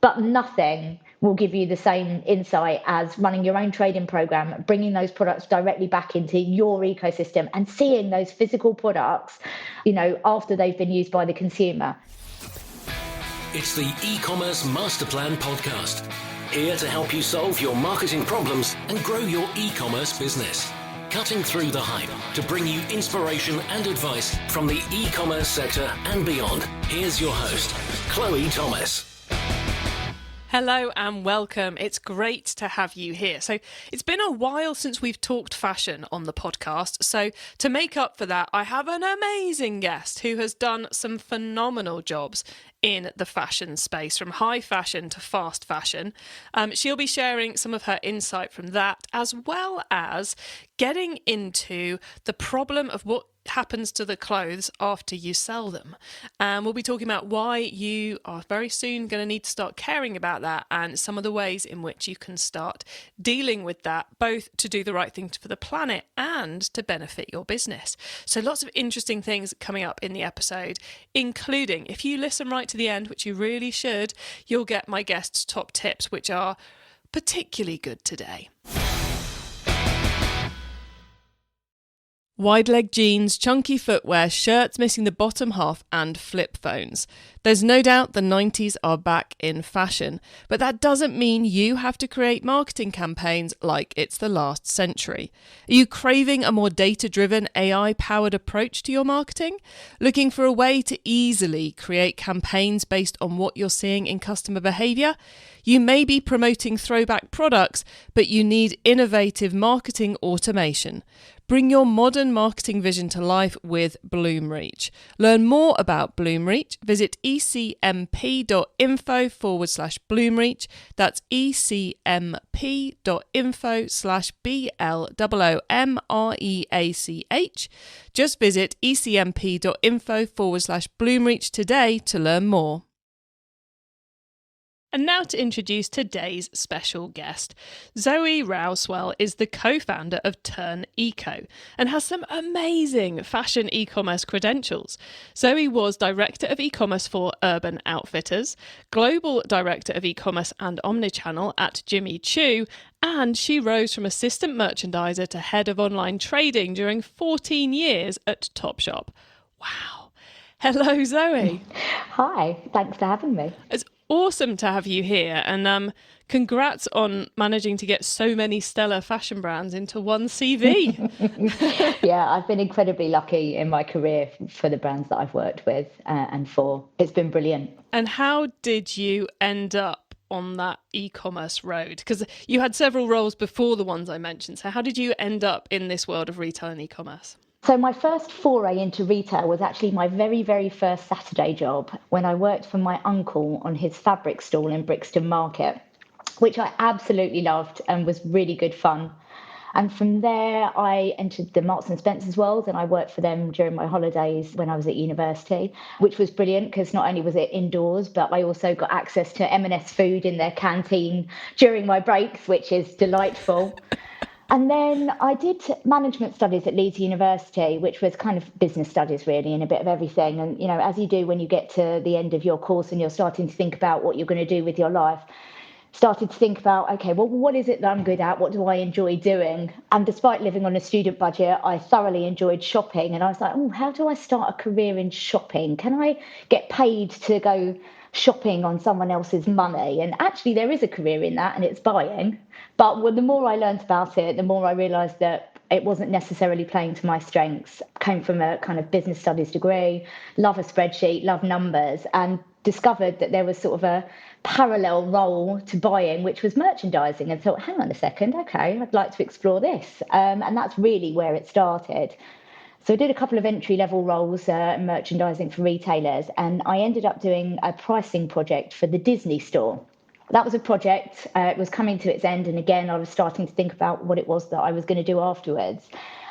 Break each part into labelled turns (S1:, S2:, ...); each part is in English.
S1: But nothing will give you the same insight as running your own trading program, bringing those products directly back into your ecosystem and seeing those physical products, after they've been used by the consumer.
S2: It's the e-commerce master plan podcast, here to help you solve your marketing problems and grow your e-commerce business. Cutting through the hype to bring you inspiration and advice from the e-commerce sector and beyond. Here's your host, Chloe Thomas.
S3: Hello and welcome. It's great to have you here. So it's been a while since we've talked fashion on the podcast. So to make up for that, I have an amazing guest who has done some phenomenal jobs in the fashion space, from high fashion to fast fashion. She'll be sharing some of her insight from that, as well as getting into the problem of what happens to the clothes after you sell them. And we'll be talking about why you are very soon going to need to start caring about that and some of the ways in which you can start dealing with that, both to do the right thing for the planet and to benefit your business. So lots of interesting things coming up in the episode, including, if you listen right to the end, which you really should, you'll get my guest's top tips, which are particularly good today. Wide leg jeans, chunky footwear, shirts missing the bottom half, and flip phones. There's no doubt the 90s are back in fashion, but that doesn't mean you have to create marketing campaigns like it's the last century. Are you craving a more data-driven, AI-powered approach to your marketing? Looking for a way to easily create campaigns based on what you're seeing in customer behaviour? You may be promoting throwback products, but you need innovative marketing automation. Bring your modern marketing vision to life with Bloomreach. Learn more about Bloomreach. Visit ecmp.info/Bloomreach. That's ecmp.info/BLOOMREACH. Just visit ecmp.info/Bloomreach today to learn more. And now to introduce today's special guest. Zoe Rowswell is the co-founder of Turn Eco and has some amazing fashion e-commerce credentials. Zoe was Director of E-commerce for Urban Outfitters, Global Director of E-commerce and Omnichannel at Jimmy Choo, and she rose from Assistant Merchandiser to Head of Online Trading during 14 years at Topshop. Wow. Hello, Zoe.
S1: Hi, thanks for having me.
S3: It's awesome to have you here, and congrats on managing to get so many stellar fashion brands into one CV.
S1: Yeah, I've been incredibly lucky in my career for the brands that I've worked with and for. It's been brilliant.
S3: And how did you end up on that e-commerce road? Because you had several roles before the ones I mentioned. So how did you end up in this world of retail and e-commerce?
S1: So my first foray into retail was actually my very, very first Saturday job when I worked for my uncle on his fabric stall in Brixton Market, which I absolutely loved and was really good fun. And from there, I entered the Marks and Spencer's world, and I worked for them during my holidays when I was at university, which was brilliant because not only was it indoors, but I also got access to M&S food in their canteen during my breaks, which is delightful. And then I did management studies at Leeds University, which was kind of business studies, really, and a bit of everything. And, as you do when you get to the end of your course and you're starting to think about what you're going to do with your life, started to think about, okay, well, what is it that I'm good at? What do I enjoy doing? And despite living on a student budget, I thoroughly enjoyed shopping. And I was like, how do I start a career in shopping? Can I get paid to go shopping on someone else's money? And actually there is a career in that, and it's buying. But the more I learned about it, the more I realized that it wasn't necessarily playing to my strengths. Came from a kind of business studies degree, love a spreadsheet, love numbers, and discovered that there was sort of a parallel role to buying, which was merchandising, and thought, hang on a second, okay, I'd like to explore this. And that's really where it started. So I did a couple of entry-level roles in merchandising for retailers, and I ended up doing a pricing project for the Disney store. That was a project, it was coming to its end, and again, I was starting to think about what it was that I was going to do afterwards.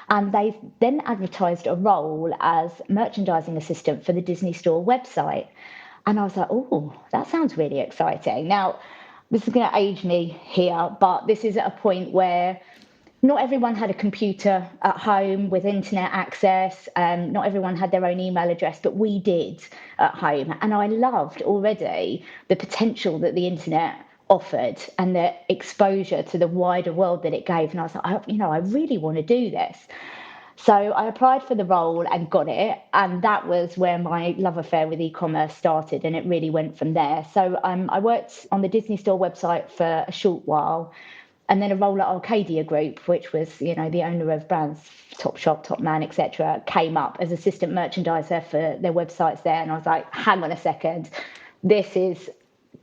S1: And they then advertised a role as merchandising assistant for the Disney store website. And I was like, oh, that sounds really exciting. Now, this is going to age me here, but this is at a point where Not everyone had a computer at home with internet access. Not everyone had their own email address, but we did at home. And I loved already the potential that the internet offered and the exposure to the wider world that it gave. And I was like, I really want to do this. So I applied for the role and got it. And that was where my love affair with e-commerce started. And it really went from there. So I worked on the Disney Store website for a short while. And then a role at Arcadia Group, which was, the owner of brands Topshop, Topman, etc., came up as assistant merchandiser for their websites there. And I was like, hang on a second, this is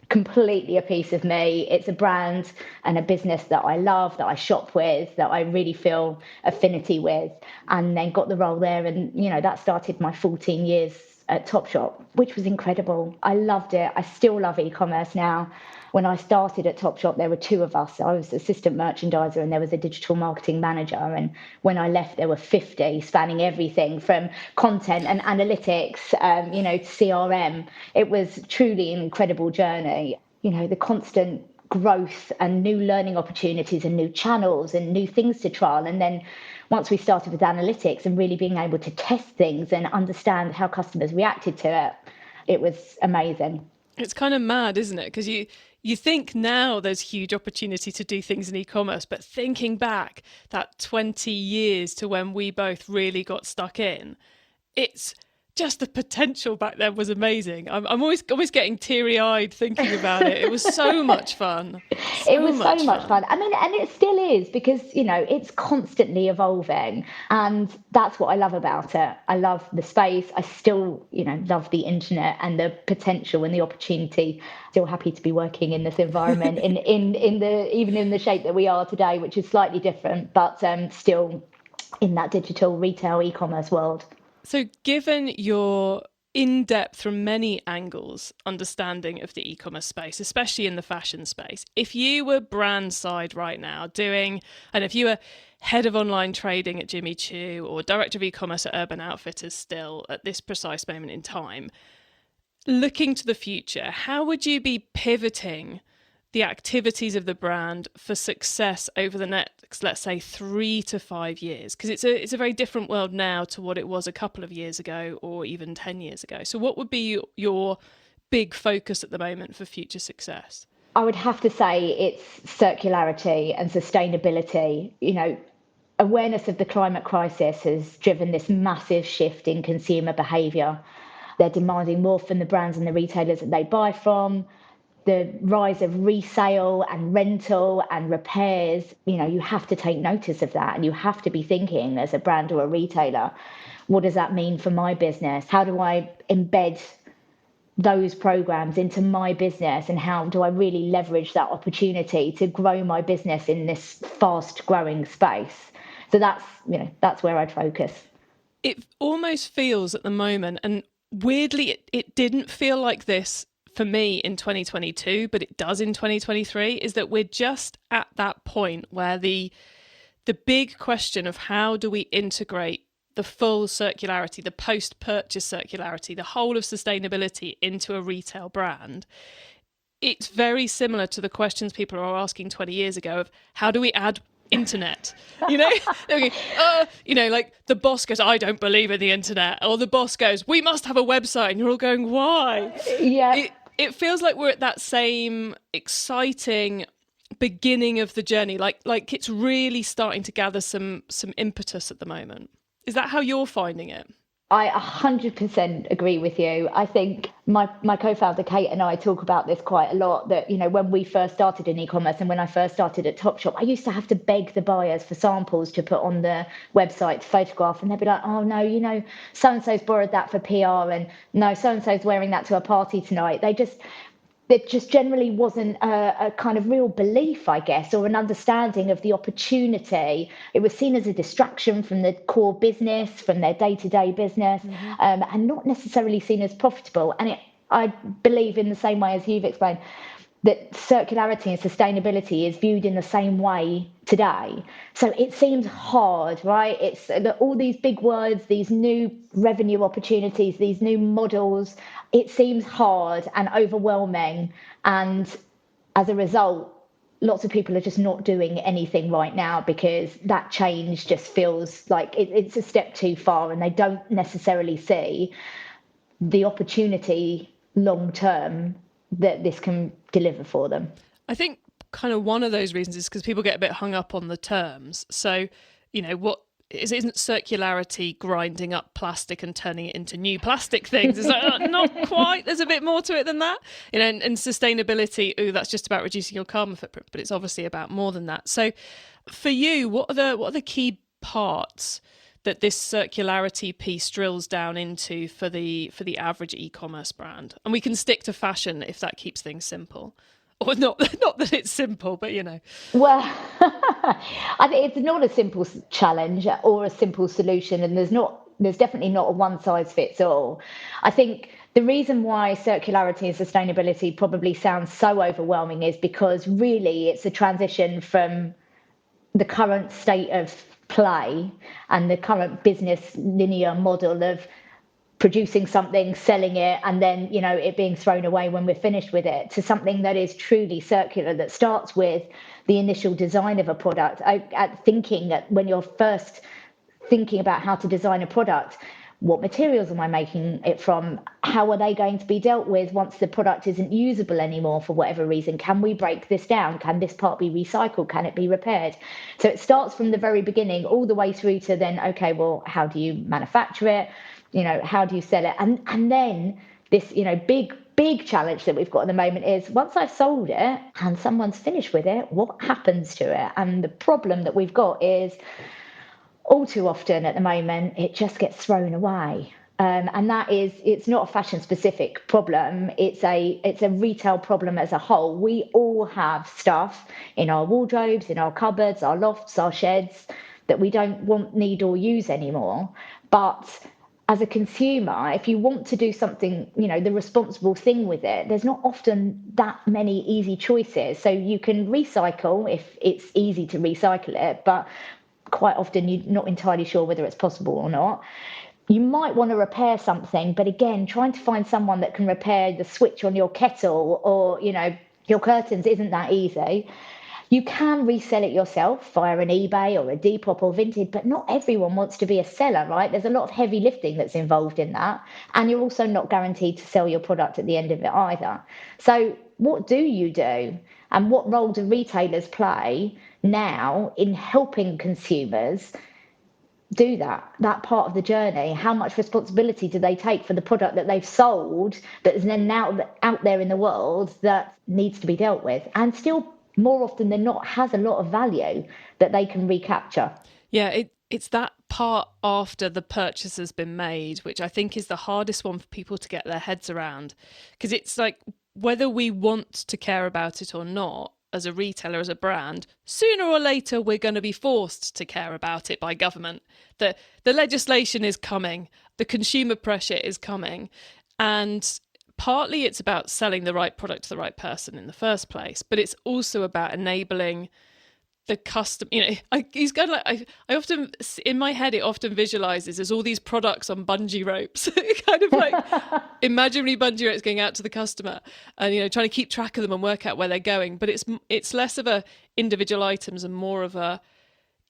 S1: completely a piece of me. It's a brand and a business that I love, that I shop with, that I really feel affinity with. And then got the role there. And, that started my 14 years at Topshop, which was incredible. I loved it. I still love e-commerce now. When I started at Topshop, there were two of us. I was assistant merchandiser and there was a digital marketing manager. And when I left, there were 50, spanning everything from content and analytics, to CRM. It was truly an incredible journey. The constant growth and new learning opportunities and new channels and new things to trial. And then once we started with analytics and really being able to test things and understand how customers reacted to it, it was amazing.
S3: It's kind of mad, isn't it? Because you think now there's huge opportunity to do things in e-commerce, but thinking back that 20 years to when we both really got stuck in, it's just the potential back then was amazing. I'm always getting teary-eyed thinking about it. It was so much fun.
S1: It was so much fun. I mean, and it still is because, it's constantly evolving. And that's what I love about it. I love the space. I still, love the internet and the potential and the opportunity. Still happy to be working in this environment in even in the shape that we are today, which is slightly different, but still in that digital retail e-commerce world.
S3: So given your in-depth from many angles understanding of the e-commerce space, especially in the fashion space, if you were brand side right now and if you were head of online trading at Jimmy Choo or director of e-commerce at Urban Outfitters still at this precise moment in time, looking to the future, how would you be pivoting the activities of the brand for success over the next, let's say, 3 to 5 years? Because it's a very different world now to what it was a couple of years ago or even 10 years ago. So what would be your big focus at the moment for future success?
S1: I would have to say it's circularity and sustainability. Awareness of the climate crisis has driven this massive shift in consumer behaviour. They're demanding more from the brands and the retailers that they buy from. The rise of resale and rental and repairs, you have to take notice of that and you have to be thinking as a brand or a retailer, what does that mean for my business? How do I embed those programs into my business and how do I really leverage that opportunity to grow my business in this fast growing space? So that's where I'd focus.
S3: It almost feels at the moment, and weirdly, it didn't feel like this for me in 2022, but it does in 2023, is that we're just at that point where the big question of how do we integrate the full circularity, the post-purchase circularity, the whole of sustainability into a retail brand, it's very similar to the questions people are asking 20 years ago of how do we add internet? They're going, like the boss goes, I don't believe in the internet, or the boss goes, we must have a website, and you're all going, why?
S1: Yeah.
S3: It feels like we're at that same exciting beginning of the journey, like it's really starting to gather some impetus at the moment. Is that how you're finding it?
S1: I 100% agree with you. I think my co-founder Kate and I talk about this quite a lot, that, when we first started in e-commerce and when I first started at Topshop, I used to have to beg the buyers for samples to put on the website to photograph, and they'd be like, oh no, so-and-so's borrowed that for PR, and no, so-and-so's wearing that to a party tonight. There just generally wasn't a kind of real belief, I guess, or an understanding of the opportunity. It was seen as a distraction from the core business, from their day-to-day business, and not necessarily seen as profitable. And I believe in the same way as you've explained, that circularity and sustainability is viewed in the same way today. So it seems hard, right? It's all these big words, these new revenue opportunities, these new models. It seems hard and overwhelming. And as a result, lots of people are just not doing anything right now because that change just feels like it's a step too far, and they don't necessarily see the opportunity long term that this can deliver for them.
S3: I think kind of one of those reasons is because people get a bit hung up on the terms. So, what isn't circularity grinding up plastic and turning it into new plastic things? It's like, not quite. There's a bit more to it than that. And sustainability, that's just about reducing your carbon footprint, but it's obviously about more than that. So for you, what are the key parts that this circularity piece drills down into for the average e-commerce brand? And we can stick to fashion if that keeps things simple. Or not that it's simple, but
S1: Well, I think it's not a simple challenge or a simple solution, and there's definitely not a one size fits all. I think the reason why circularity and sustainability probably sounds so overwhelming is because really it's a transition from the current state of play and the current business linear model of producing something, selling it, and then, it being thrown away when we're finished with it, to something that is truly circular, that starts with the initial design of a product. When you're first thinking about how to design a product, what materials am I making it from? How are they going to be dealt with once the product isn't usable anymore for whatever reason? Can we break this down? Can this part be recycled? Can it be repaired? So it starts from the very beginning all the way through to then, okay, well, how do you manufacture it? How do you sell it? And then this, big challenge that we've got at the moment is once I've sold it and someone's finished with it, what happens to it? And the problem that we've got is all too often at the moment, it just gets thrown away. And it's not a fashion specific problem. It's a retail problem as a whole. We all have stuff in our wardrobes, in our cupboards, our lofts, our sheds that we don't want, need, or use anymore. But as a consumer, if you want to do something, the responsible thing with it, there's not often that many easy choices. So you can recycle if it's easy to recycle it, but quite often you're not entirely sure whether it's possible or not. You might want to repair something, but again, trying to find someone that can repair the switch on your kettle or, your curtains isn't that easy. You can resell it yourself via an eBay or a Depop or Vinted, but not everyone wants to be a seller, right? There's a lot of heavy lifting that's involved in that. And you're also not guaranteed to sell your product at the end of it either. So what do you do? And what role do retailers play now in helping consumers do that part of the journey? How much responsibility do they take for the product that they've sold that is then now out there in the world that needs to be dealt with and still more often than not has a lot of value that they can recapture?
S3: Yeah, it's that part after the purchase has been made, which I think is the hardest one for people to get their heads around, because it's like whether we want to care about it or not, as a retailer, as a brand, sooner or later we're going to be forced to care about it by government. The legislation is coming, the consumer pressure is coming, and partly it's about selling the right product to the right person in the first place, but it's also about enabling the custom. He's kind of like, I often, in my head, it often visualizes as all these products on bungee ropes, kind of like imaginary bungee ropes going out to the customer, and trying to keep track of them and work out where they're going. But it's less of a individual items and more of a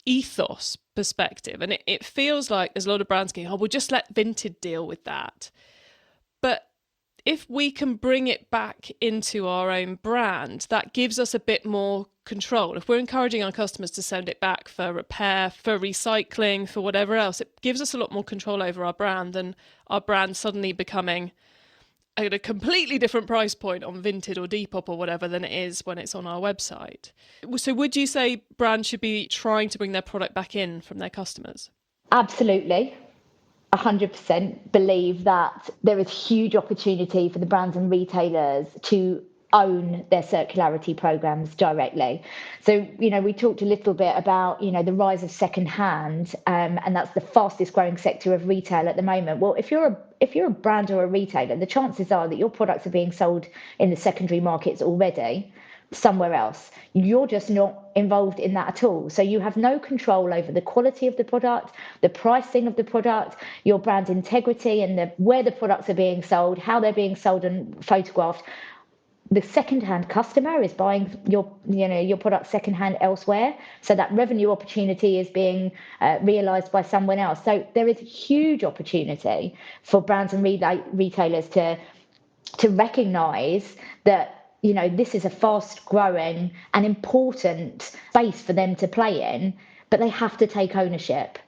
S3: ethos perspective. And it feels like there's a lot of brands going, oh, we'll just let Vinted deal with that. But if we can bring it back into our own brand, that gives us a bit more control. If we're encouraging our customers to send it back for repair, for recycling, for whatever else, it gives us a lot more control over our brand than our brand suddenly becoming at a completely different price point on Vinted or Depop or whatever than it is when it's on our website. So would you say brands should be trying to bring their product back in from their customers?
S1: Absolutely. 100% believe that there is huge opportunity for the brands and retailers to own their circularity programs directly. So, we talked a little bit about, the rise of secondhand, and that's the fastest growing sector of retail at the moment. Well, if you're a brand or a retailer, the chances are that your products are being sold in the secondary markets already somewhere else. You're just not involved in that at all. So you have no control over the quality of the product, the pricing of the product, your brand integrity, and where the products are being sold, how they're being sold and photographed. the second-hand customer is buying your product second-hand elsewhere, so that revenue opportunity is being realized by someone else. So there is huge opportunity for brands and retailers to recognize that this is a fast-growing and important space for them to play in, but they have to take ownership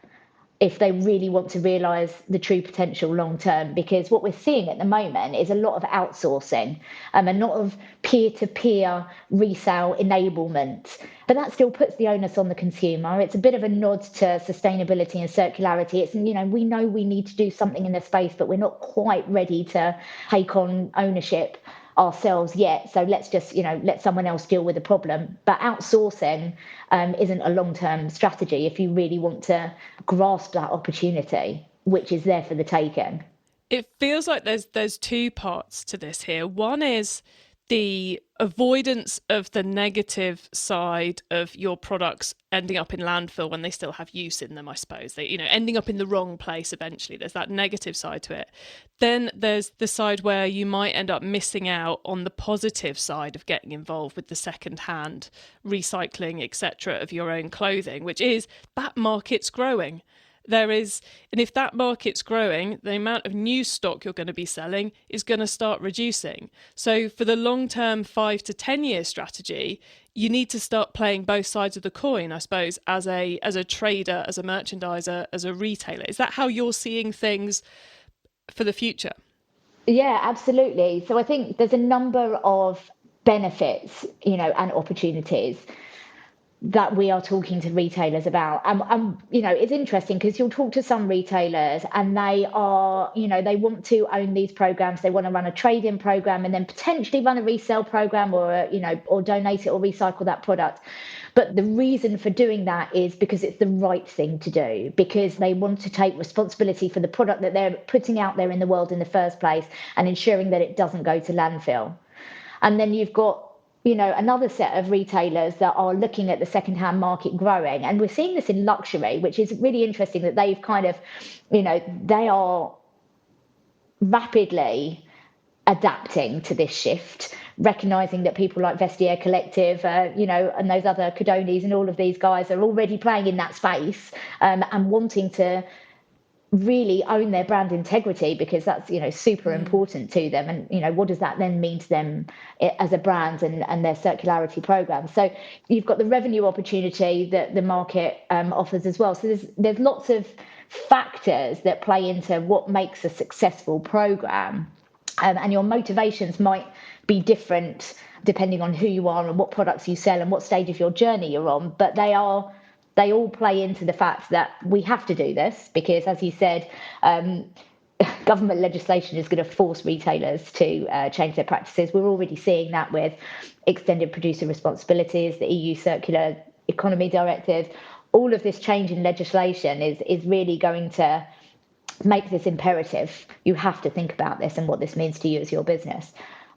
S1: if they really want to realise the true potential long term. Because what we're seeing at the moment is a lot of outsourcing, a lot of peer-to-peer resale enablement. But that still puts the onus on the consumer. It's a bit of a nod to sustainability and circularity. It's, we know we need to do something in this space, but we're not quite ready to take on ownership ourselves yet, so let's just let someone else deal with the problem. But outsourcing isn't a long-term strategy if you really want to grasp that opportunity, which is there for the taking.
S3: It feels like there's two parts to this here. One is the avoidance of the negative side of your products ending up in landfill when they still have use in them, I suppose. They, ending up in the wrong place eventually. There's that negative side to it. Then there's the side where you might end up missing out on the positive side of getting involved with the second-hand recycling, etc., of your own clothing, which is that market's growing. And if that market's growing, the amount of new stock you're going to be selling is going to start reducing. So for the long-term 5 to 10 year strategy, you need to start playing both sides of the coin, I suppose, as a trader, as a merchandiser, as a retailer. Is that how you're seeing things for the future? Yeah,
S1: absolutely. So I think there's a number of benefits, and opportunities that we are talking to retailers about. It's interesting because you'll talk to some retailers and they are, they want to own these programs. They want to run a trade-in program and then potentially run a resale program or donate it or recycle that product. But the reason for doing that is because it's the right thing to do, because they want to take responsibility for the product that they're putting out there in the world in the first place and ensuring that it doesn't go to landfill. And then you've got another set of retailers that are looking at the secondhand market growing. And we're seeing this in luxury, which is really interesting that they've kind of, they are rapidly adapting to this shift, recognizing that people like Vestiaire Collective, and those other Cadonis and all of these guys are already playing in that space and wanting to really own their brand integrity, because that's super important to them. And what does that then mean to them as a brand and their circularity program? So you've got the revenue opportunity that the market offers as well. So there's lots of factors that play into what makes a successful program, and your motivations might be different depending on who you are and what products you sell and what stage of your journey you're on, but they all play into the fact that we have to do this because, as you said, government legislation is going to force retailers to change their practices. We're already seeing that with extended producer responsibilities, the EU Circular Economy Directive. All of this change in legislation is really going to make this imperative. You have to think about this and what this means to you as your business.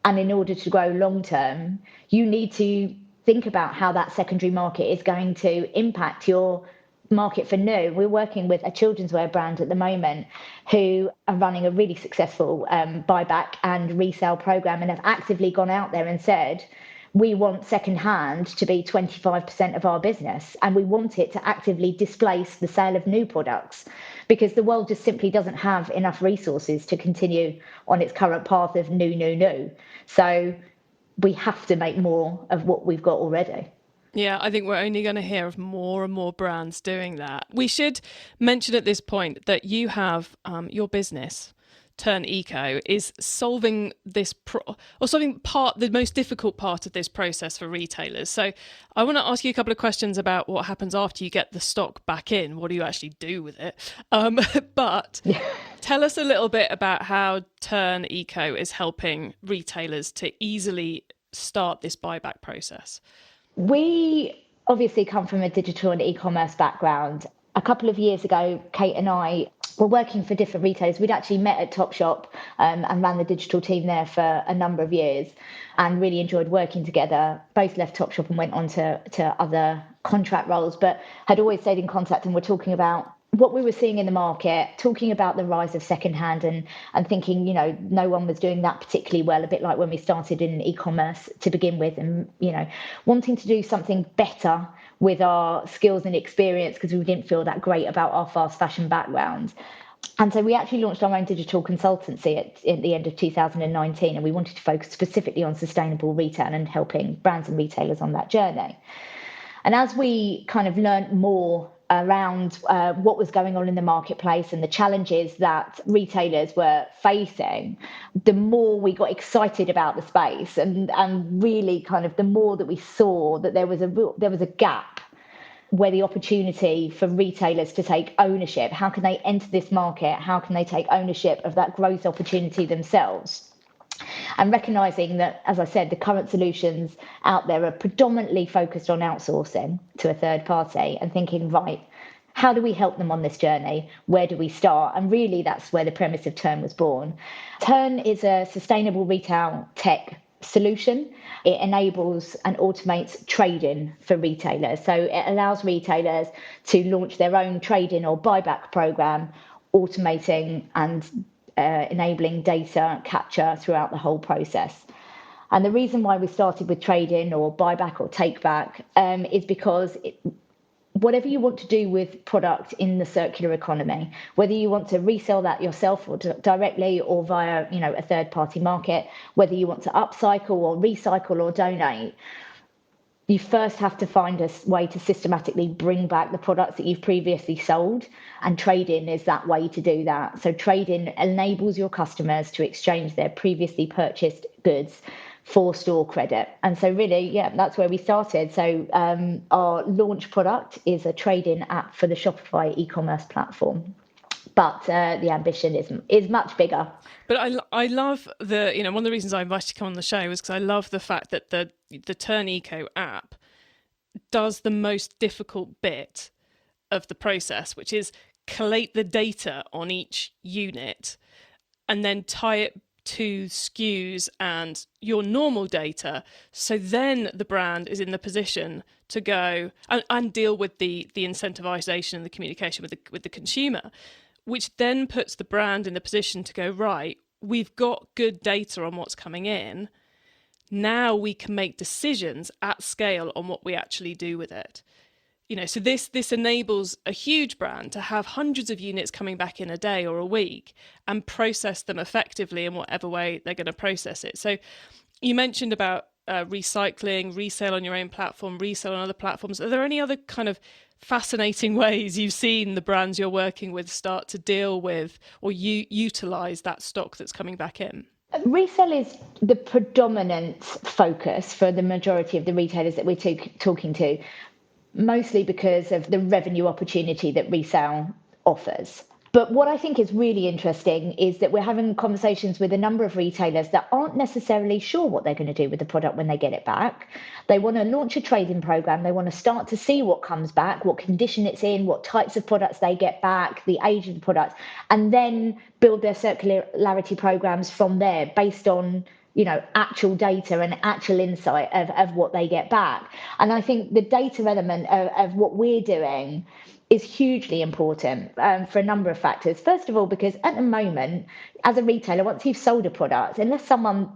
S1: And in order to grow long term, you need to think about how that secondary market is going to impact your market for new. We're working with a children's wear brand at the moment who are running a really successful buyback and resale program and have actively gone out there and said, we want secondhand to be 25% of our business, and we want it to actively displace the sale of new products because the world just simply doesn't have enough resources to continue on its current path of new. So we have to make more of what we've got already.
S3: Yeah, I think we're only going to hear of more and more brands doing that. We should mention at this point that you have your business, Turn Eco, is solving this the most difficult part of this process for retailers. So I want to ask you a couple of questions about what happens after you get the stock back in. What do you actually do with it? But tell us a little bit about how Turn Eco is helping retailers to easily start this buyback process.
S1: We obviously come from a digital and e-commerce background. A couple of years ago, Kate and I were working for different retailers. We'd actually met at Topshop and ran the digital team there for a number of years and really enjoyed working together. Both left Topshop and went on to other contract roles, but had always stayed in contact and were talking about what we were seeing in the market, talking about the rise of secondhand and thinking, no one was doing that particularly well, a bit like when we started in e-commerce to begin with, and, wanting to do something better with our skills and experience because we didn't feel that great about our fast fashion background. And so we actually launched our own digital consultancy at the end of 2019, and we wanted to focus specifically on sustainable retail and helping brands and retailers on that journey. And as we kind of learned more around what was going on in the marketplace and the challenges that retailers were facing, the more we got excited about the space, and really kind of the more that we saw that there was a gap where the opportunity for retailers to take ownership. How can they enter this market? How can they take ownership of that growth opportunity themselves? And recognizing that, as I said, the current solutions out there are predominantly focused on outsourcing to a third party, and thinking, right, how do we help them on this journey? Where do we start? And really, that's where the premise of Turn was born. Turn is a sustainable retail tech solution. It enables and automates trade-in for retailers. So it allows retailers to launch their own trade-in or buyback program, automating and enabling data capture throughout the whole process. And the reason why we started with trade-in or buyback or take-back is because whatever you want to do with product in the circular economy, whether you want to resell that yourself or directly or via a third-party market, whether you want to upcycle or recycle or donate, you first have to find a way to systematically bring back the products that you've previously sold, and trade-in is that way to do that. So trade-in enables your customers to exchange their previously purchased goods for store credit. And so really, that's where we started. So our launch product is a trade-in app for the Shopify e-commerce platform. But the ambition is much bigger.
S3: But I love one of the reasons I invited you to come on the show was because I love the fact that the Turn Eco app does the most difficult bit of the process, which is collate the data on each unit and then tie it to SKUs and your normal data. So then the brand is in the position to go and deal with the incentivization and the communication with the consumer, which then puts the brand in the position to go, right, we've got good data on what's coming in. Now we can make decisions at scale on what we actually do with it. So this enables a huge brand to have hundreds of units coming back in a day or a week and process them effectively in whatever way they're going to process it. So you mentioned about recycling, resale on your own platform, resale on other platforms. Are there any other kind of fascinating ways you've seen the brands you're working with start to deal with or utilize that stock that's coming back in?
S1: Resale is the predominant focus for the majority of the retailers that we're talking to, mostly because of the revenue opportunity that resale offers. But what I think is really interesting is that we're having conversations with a number of retailers that aren't necessarily sure what they're going to do with the product when they get it back. They want to launch a trade-in program. They want to start to see what comes back, what condition it's in, what types of products they get back, the age of the product, and then build their circularity programs from there based on actual data and actual insight of what they get back. And I think the data element of what we're doing is hugely important for a number of factors. First of all, because at the moment, as a retailer, once you've sold a product, unless someone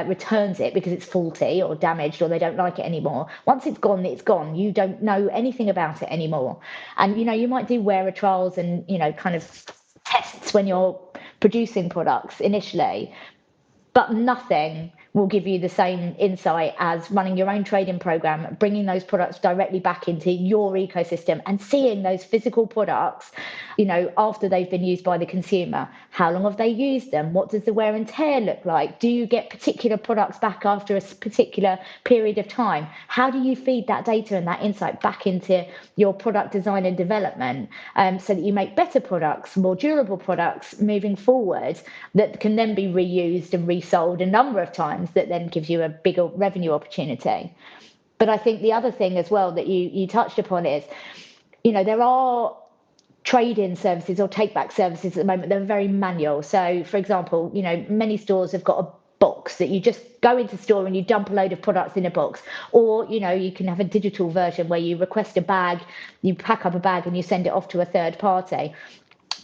S1: returns it because it's faulty or damaged or they don't like it anymore, once it's gone, it's gone. You don't know anything about it anymore. And, you might do wearer trials and, kind of tests when you're producing products initially, but nothing will give you the same insight as running your own trade-in program, bringing those products directly back into your ecosystem and seeing those physical products, after they've been used by the consumer. How long have they used them? What does the wear and tear look like? Do you get particular products back after a particular period of time? How do you feed that data and that insight back into your product design and development so that you make better products, more durable products moving forward that can then be reused and resold a number of times, that then gives you a bigger revenue opportunity? But I think the other thing as well that you touched upon is, there are trade-in services or take-back services at the moment. They're very manual. So, for example, many stores have got box that you just go into store and you dump a load of products in a box. Or, you can have a digital version where you request a bag, you pack up a bag and you send it off to a third party.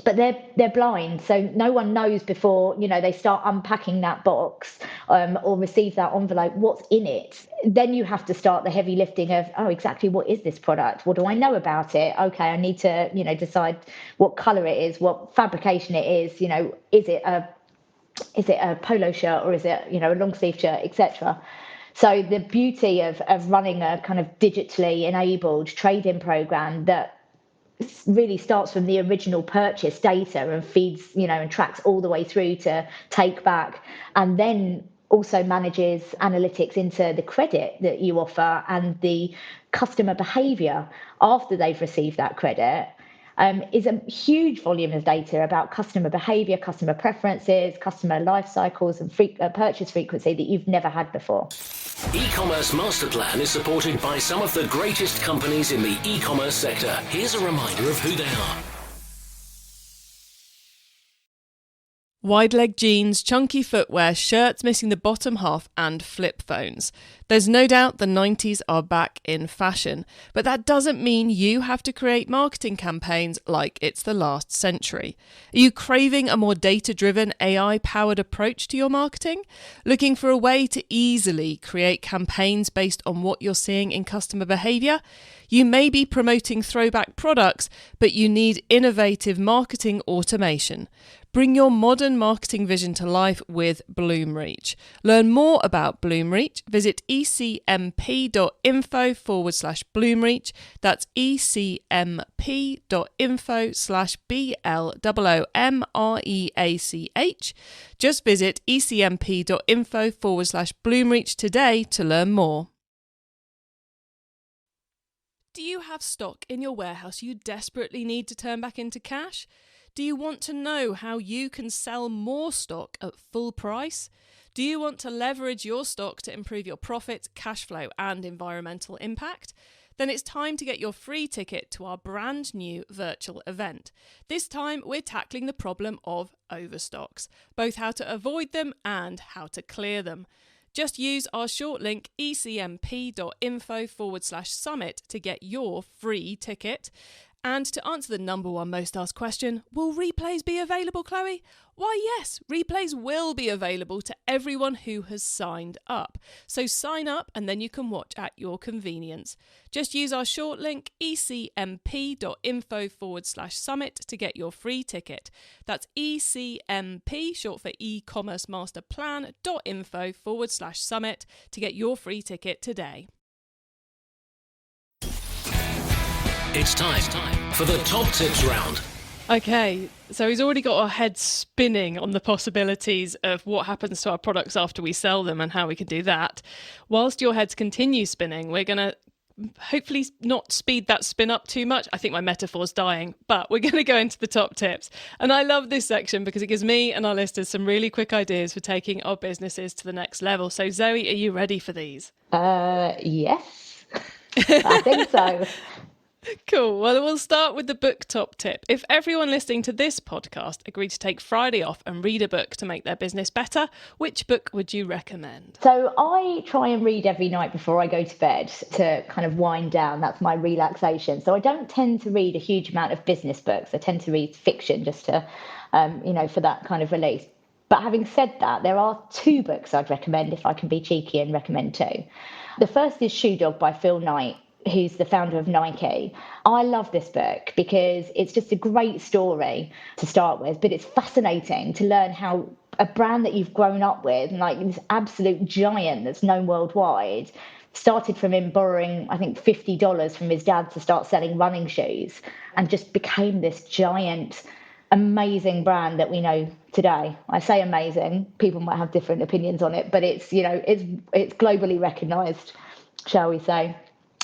S1: But they're blind, so no one knows before they start unpacking that box or receive that envelope what's in it. Then you have to start the heavy lifting of, exactly what is this product? What do I know about it? Okay, I need to decide what color it is, what fabrication it is. Is it a polo shirt or is it a long sleeve shirt, etc. So the beauty of running a kind of digitally enabled trade-in program that really starts from the original purchase data and feeds, and tracks all the way through to take back, and then also manages analytics into the credit that you offer and the customer behavior after they've received that credit, is a huge volume of data about customer behavior, customer preferences, customer life cycles, and purchase frequency that you've never had before.
S2: E-commerce Master Plan is supported by some of the greatest companies in the e-commerce sector. Here's a reminder of who they are.
S3: Wide-leg jeans, chunky footwear, shirts missing the bottom half, and flip phones. There's no doubt the 90s are back in fashion, but that doesn't mean you have to create marketing campaigns like it's the last century. Are you craving a more data-driven, AI-powered approach to your marketing? Looking for a way to easily create campaigns based on what you're seeing in customer behaviour? You may be promoting throwback products, but you need innovative marketing automation. Bring your modern marketing vision to life with Bloomreach. Learn more about Bloomreach. Visit ecmp.info/Bloomreach. That's ecmp.info/BLOOMREACH. Just visit ecmp.info/Bloomreach today to learn more. Do you have stock in your warehouse you desperately need to turn back into cash? Do you want to know how you can sell more stock at full price? Do you want to leverage your stock to improve your profit, cash flow, and environmental impact? Then it's time to get your free ticket to our brand new virtual event. This time, we're tackling the problem of overstocks, both how to avoid them and how to clear them. Just use our short link ecmp.info/summit to get your free ticket. And to answer the number one most asked question, will replays be available, Chloe? Why, yes, replays will be available to everyone who has signed up. So sign up and then you can watch at your convenience. Just use our short link ecmp.info/summit to get your free ticket. That's ecmp, short for e-commerce master plan.info/summit to get your free ticket today.
S2: It's time for the top tips round.
S3: Okay, so he's already got our heads spinning on the possibilities of what happens to our products after we sell them and how we can do that. Whilst your heads continue spinning, we're going to hopefully not speed that spin up too much. I think my metaphor's dying, but we're going to go into the top tips. And I love this section because it gives me and our listeners some really quick ideas for taking our businesses to the next level. So Zoe, are you ready for these?
S1: Yes, I think so.
S3: Cool. Well, we'll start with the book top tip. If everyone listening to this podcast agreed to take Friday off and read a book to make their business better, which book would you recommend?
S1: So I try and read every night before I go to bed to kind of wind down. That's my relaxation. So I don't tend to read a huge amount of business books. I tend to read fiction just to, for that kind of release. But having said that, there are two books I'd recommend if I can be cheeky and recommend two. The first is Shoe Dog by Phil Knight, who's the founder of Nike. I love this book because it's just a great story to start with, but it's fascinating to learn how a brand that you've grown up with, like this absolute giant that's known worldwide, started from him borrowing, I think, $50 from his dad to start selling running shoes and just became this giant, amazing brand that we know today. I say amazing, people might have different opinions on it, but it's globally recognized, shall we say.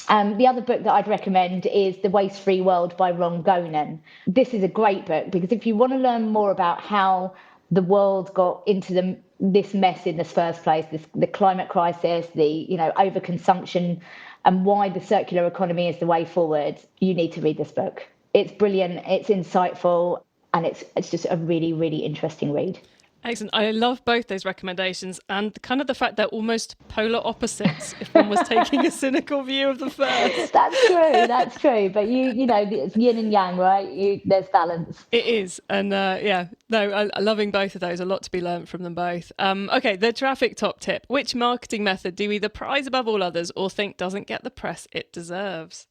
S1: The other book that I'd recommend is The Waste-Free World by Ron Gonen. This is a great book because if you want to learn more about how the world got into this mess in the first place, the climate crisis, the overconsumption, and why the circular economy is the way forward, you need to read this book. It's brilliant, it's insightful, and it's just a really, really interesting read.
S3: Excellent. I love both those recommendations and kind of the fact they're almost polar opposites if one was taking a cynical view of the first.
S1: That's true. But you know, it's yin and yang, right? There's balance.
S3: It is. And I'm loving both of those. A lot to be learned from them both. Okay, the traffic top tip. Which marketing method do you either prize above all others or think doesn't get the press it deserves?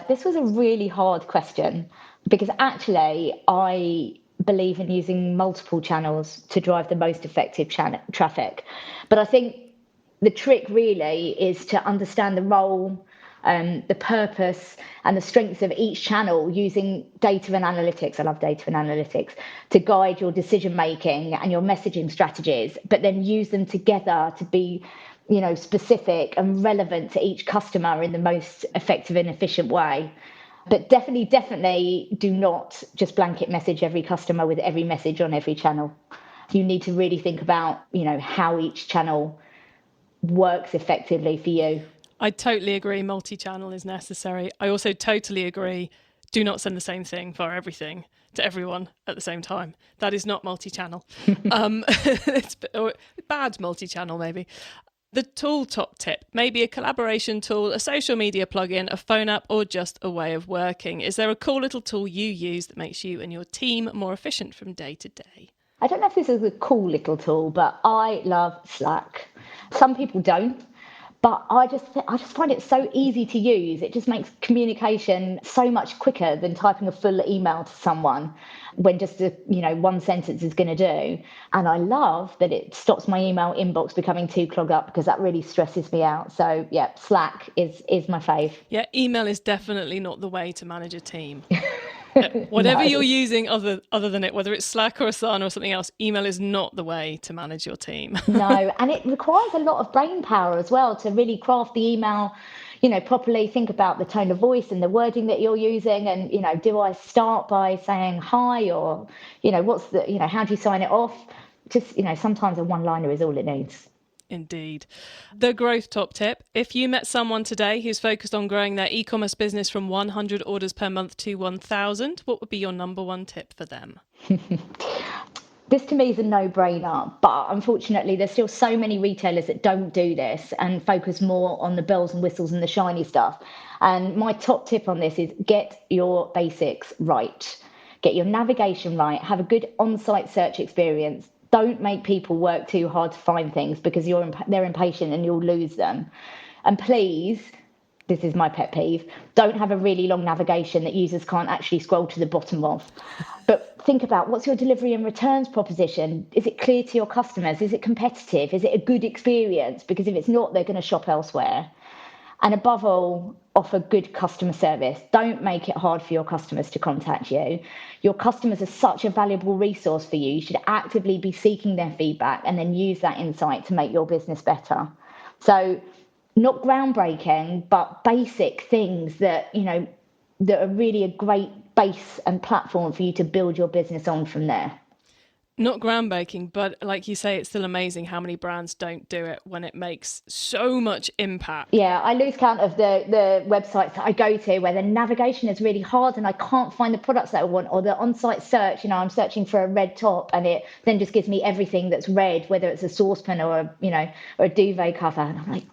S1: This was a really hard question because actually I believe in using multiple channels to drive the most effective traffic. But I think the trick really is to understand the role, the purpose and the strengths of each channel using data and analytics. I love data and analytics to guide your decision making and your messaging strategies, but then use them together to be, you know, specific and relevant to each customer in the most effective and efficient way. But definitely do not just blanket message every customer with every message on every channel. You need to really think about, you know, how each channel works effectively for you.
S3: I totally agree. Multi-channel is necessary. I also totally agree. Do not send the same thing for everything to everyone at the same time. That is not multi-channel. It's bad multi-channel, maybe. The tool top tip, maybe a collaboration tool, a social media plugin, a phone app, or just a way of working. Is there a cool little tool you use that makes you and your team more efficient from day to day?
S1: I don't know if this is a cool little tool, but I love Slack. Some people don't, but I just find it so easy to use. It just makes communication so much quicker than typing a full email to someone when just one sentence is going to do. And I love that it stops my email inbox becoming too clogged up because that really stresses me out. So yeah, Slack is my fave.
S3: Yeah, email is definitely not the way to manage a team. Whatever you're using other than it, whether it's Slack or Asana or something else, email is not the way to manage your team.
S1: No, and it requires a lot of brain power as well to really craft the email, properly. Think about the tone of voice and the wording that you're using. And, do I start by saying hi or, what's the, how do you sign it off? Just, sometimes a one-liner is all it needs.
S3: Indeed. The growth top tip. If you met someone today who's focused on growing their e-commerce business from 100 orders per month to 1,000, what would be your number one tip for them?
S1: This to me is a no-brainer, but unfortunately there's still so many retailers that don't do this and focus more on the bells and whistles and the shiny stuff. And my top tip on this is get your basics right. Get your navigation right. Have a good on-site search experience. Don't make people work too hard to find things because they're impatient and you'll lose them. And please, this is my pet peeve, don't have a really long navigation that users can't actually scroll to the bottom of. But think about what's your delivery and returns proposition? Is it clear to your customers? Is it competitive? Is it a good experience? Because if it's not, they're going to shop elsewhere. And above all, offer good customer service. Don't make it hard for your customers to contact you. Your customers are such a valuable resource for you. You should actively be seeking their feedback and then use that insight to make your business better. So not groundbreaking, but basic things that, that are really a great base and platform for you to build your business on from there.
S3: Not groundbreaking, but like you say, it's still amazing how many brands don't do it when it makes so much impact.
S1: Yeah, I lose count of the websites that I go to where the navigation is really hard and I can't find the products that I want, or the on-site search, I'm searching for a red top and it then just gives me everything that's red, whether it's a saucepan or or a duvet cover. And I'm like,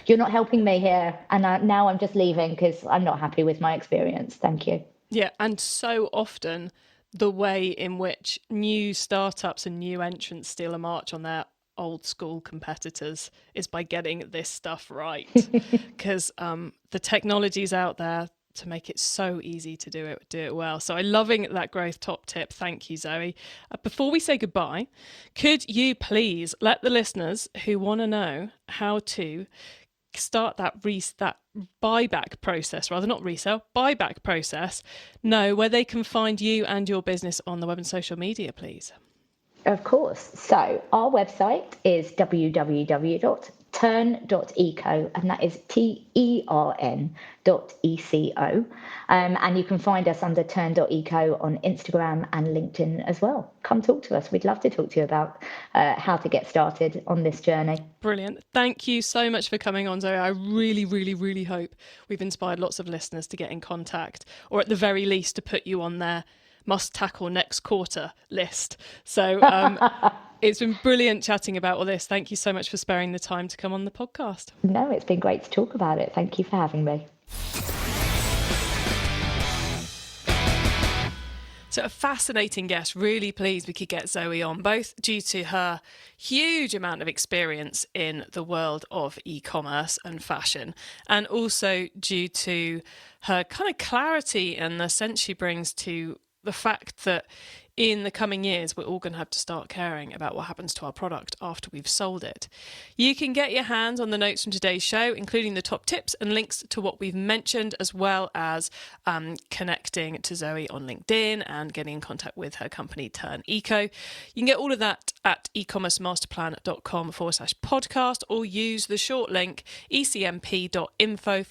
S1: you're not helping me here. And now I'm just leaving because I'm not happy with my experience. Thank you.
S3: Yeah, and so often the way in which new startups and new entrants steal a march on their old school competitors is by getting this stuff right. Because the technology's out there to make it so easy to do it well. So I'm loving that growth top tip. Thank you, Zoe. Before we say goodbye, could you please let the listeners who want to know how to start that buyback process, rather not resale, buyback process, know where they can find you and your business on the web and social media, please?
S1: Of course. So our website is www.turn.eco, and that is TERN.ECO. And you can find us under turn.eco on Instagram and LinkedIn as well. Come talk to us. We'd love to talk to you about how to get started on this journey.
S3: Brilliant. Thank you so much for coming on, Zoe. I really, really, really hope we've inspired lots of listeners to get in contact, or at the very least to put you on their must tackle next quarter list. So it's been brilliant chatting about all this. Thank you so much for sparing the time to come on the podcast.
S1: No, it's been great to talk about it. Thank you for having me.
S3: So a fascinating guest, really pleased we could get Zoe on, both due to her huge amount of experience in the world of e-commerce and fashion, and also due to her kind of clarity and the sense she brings to the fact that in the coming years, we're all going to have to start caring about what happens to our product after we've sold it. You can get your hands on the notes from today's show, including the top tips and links to what we've mentioned, as well as connecting to Zoe on LinkedIn and getting in contact with her company, Turn Eco. You can get all of that at ecommercemasterplan.com/podcast, or use the short link ecmp.info/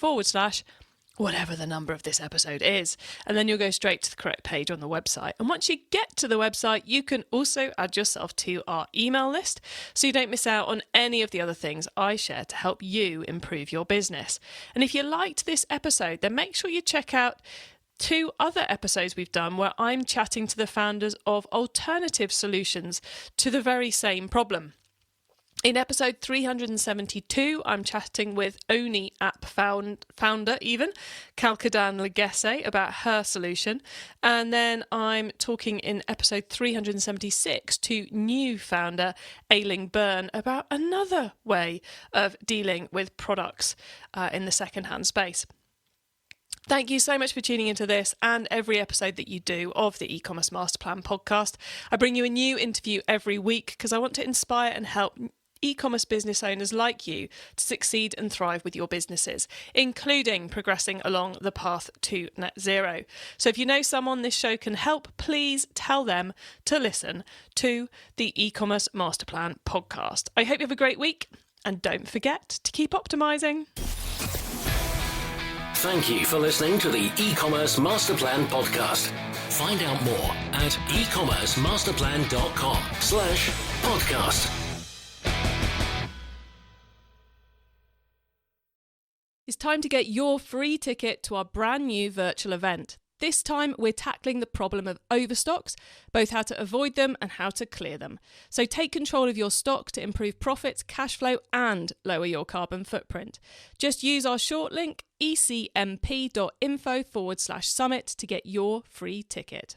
S3: whatever the number of this episode is, and then you'll go straight to the correct page on the website. And once you get to the website, you can also add yourself to our email list so you don't miss out on any of the other things I share to help you improve your business. And if you liked this episode, then make sure you check out 2 other episodes we've done where I'm chatting to the founders of alternative solutions to the very same problem. In episode 372, I'm chatting with Oni app founder, Kalkadan Legesse, about her solution. And then I'm talking in episode 376 to new founder Ailing Byrne about another way of dealing with products in the secondhand space. Thank you so much for tuning into this and every episode that you do of the e-commerce masterplan podcast. I bring you a new interview every week because I want to inspire and help e-commerce business owners like you to succeed and thrive with your businesses, including progressing along the path to net zero. So if you know someone this show can help, please tell them to listen to the e-commerce masterplan podcast. I hope you have a great week, and don't forget to keep optimizing.
S2: Thank you for listening to the e-commerce masterplan podcast. Find out more at ecommercemasterplan.com/podcast.
S3: It's time to get your free ticket to our brand new virtual event. This time, we're tackling the problem of overstocks, both how to avoid them and how to clear them. So take control of your stock to improve profits, cash flow, and lower your carbon footprint. Just use our short link, ecmp.info/summit, to get your free ticket.